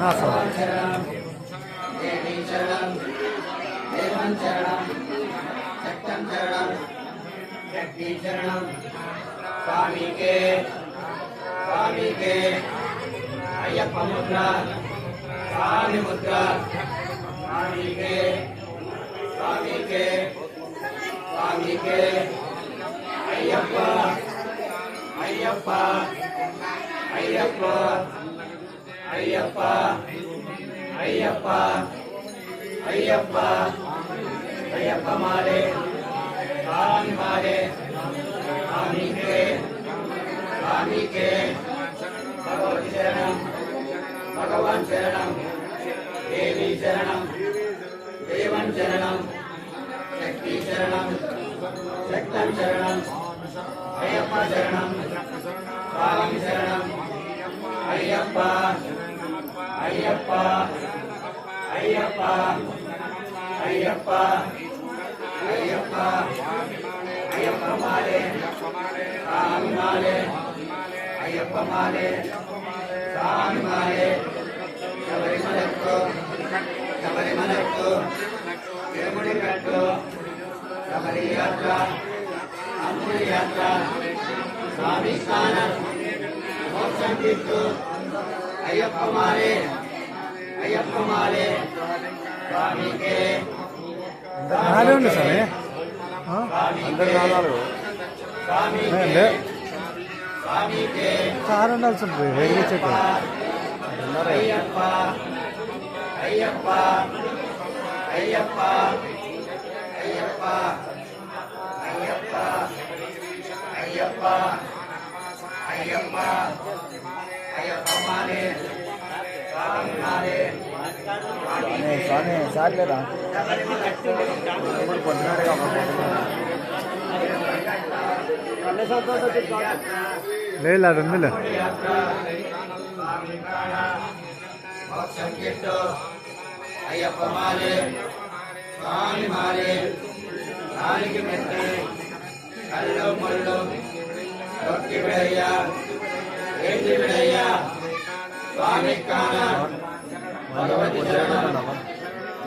శరణం దేవీ శరణం దేవం శరణం శక్తం శరణం శక్తి శరణం స్వామికే అయ్యప్ప ముద్ర స్వామి ముద్ర స్వామికే అయ్యప్ప అయ్యప్ప అయ్యప్ప అయ్యప్ప అయ్యప్ప అయ్యప్ప అయ్యప్ప మాలే స్వామి మాలే స్వామికే భగవతి శరణం భగవాన్ శరణం దేవీ శరణం దేవన్ శరణం శక్తి శరణం శక్తం శరణం అయ్యప్ప శరణం స్వామి శరణం అయ్యప్ప అయ్యప్ప అయ్యప్ప అయ్యప్ప అయ్యప్ప అయ్యప్ప మాలే స్వామి మాలే అయ్యప్ప మాలే స్వామి మాలే శబరిమలకు తిరుముడి కట్టు శబరి యాత్ర అంబుడి యాత్ర స్వామి స్నానం మోక్షం తీర్చు అయ్యప్ప మాలే స్వామికే చాలా ఉండాల్సి ఉంటుంది వేరే చెట్టు అయ్యప్ప అయ్యప్ప అయ్యప్ప అయ్యప్ప అయ్యప్ప అయ్యప్ప అయ్యప్ప అయ్యప్ప మాలే స్వామి మాలే స్వామి సార్లేదా లేదు అది ఉందిలే అయ్యప్ప మాలే స్వామి మాలే నాలుగు మెత్తే కళ్ళు ముళ్ళు రొట్టి విడయ్య ఏంటి విడయ్య స్వామి కాన భగవతి శరణం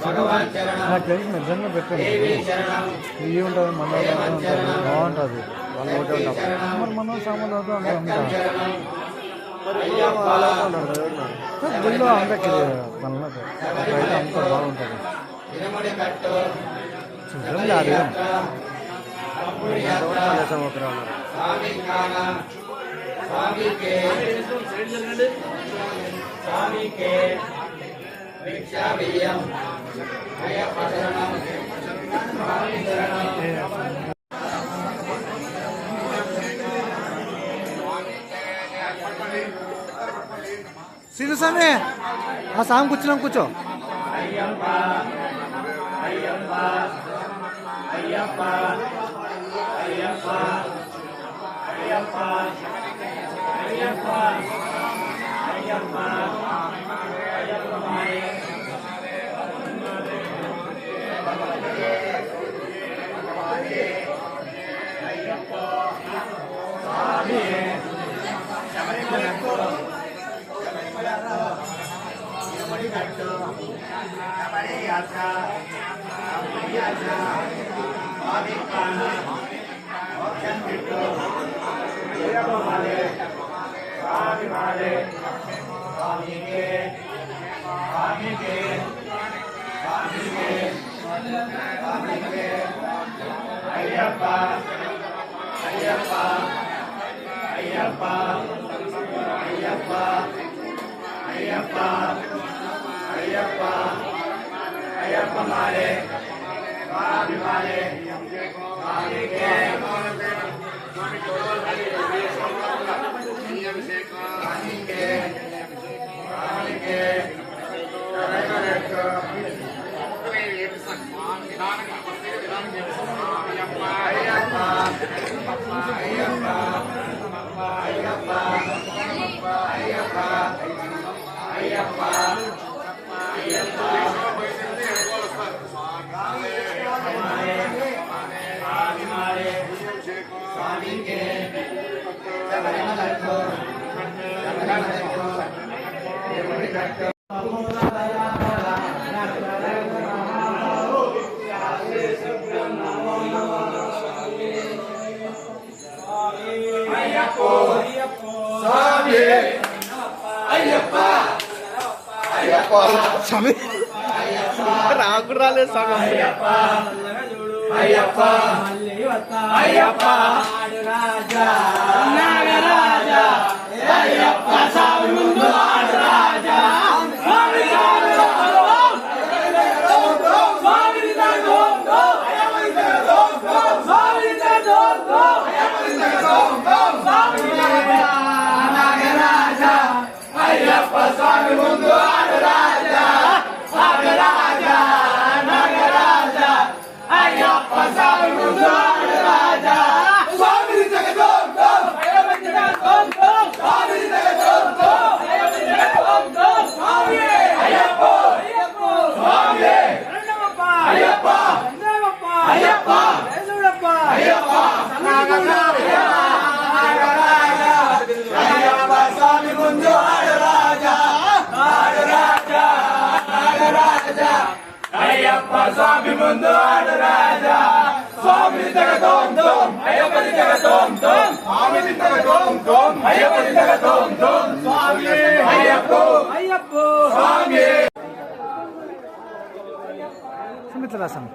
భగవాన్ శరణం నిజంగా పెట్టండి దేవి శరణం ఇవి ఉంటుంది మన బాగుంటుంది వాళ్ళు ఒకటే ఉంటారు మరి మనం సామాన్లు గుళ్ళో అందరికి అయితే అంత బాగుంటుంది చూడండి అది సీను స్వామి ఆ స్వామి కూర్చున్నాం కూర్చో అయ్యప్ప అయ్యప్ప అయ్యప్ప అయ్యప్ప అయ్యప్ప అయ్యప్ప అయ్యప్ప అయ్యప్ప మాలే అయ్యప్ప స్వామి శబరిమలకు తిరుముడి కట్టు శబరి యాత్ర అంబుడి యాత్ర స్వామి కాన మోక్షం తిట్టు అయ్యప్ప మాలే స్వామి మాలే స్వామికే స్వామికే అయ్యప్ప అయ్యప్ప అయ్యప్ప అయ్యప్ప అయ్యప్ప అయ్యప్ప అయ్యప్ప మాలే స్వామి మాలే స్వామికే స్వామికే స్వామికే అయ్యప్ప అయ్యప్ప అయ్యప్ప అయ్యప్ప అయ్యప్ప అయ్యప్ప స్వామికే శబరిమలకు స్వామి రాకు రాలేదు స్వామి అయ్యప్ప అయ్యప్ప రాజా నాగరాజా అయ్యప్ప స్వామి ముందు ఆడు రాజా స్వామి నాగరాజా అయ్యప్ప స్వామి ముందు ఆడు రాజా నాగరాజా నాగరాజా అయ్యప్ప స్వామి ముందు ఆడు రాజా స్వామి జగదోం దోం అయ్యప్ప జగదోం దోం స్వామి జగదోం దోం అయ్యప్ప జగదోం దోం స్వామి అయ్యప్ప అయ్యప్ప స్వామి రంగమప్ప అయ్యప్ప రంగమప్ప అయ్యప్ప యేసుడప్ప అయ్యప్ప నాగరాజా నాగరాజా అయ్యప్ప స్వామి ముందు ఆడు రాజా ఆడు రాజా నాగరాజా అయ్యప్ప స్వామి ముందు ఆడు రాజా స్వామి జగదోం దోం అయ్యప్ప జగదోం దోం స్వామి జగదోం దోం అయ్యప్ప జగదోం దోం స్వామి అయ్యప్ప అయ్యప్ప స్వామి సుమిత్ర రాసం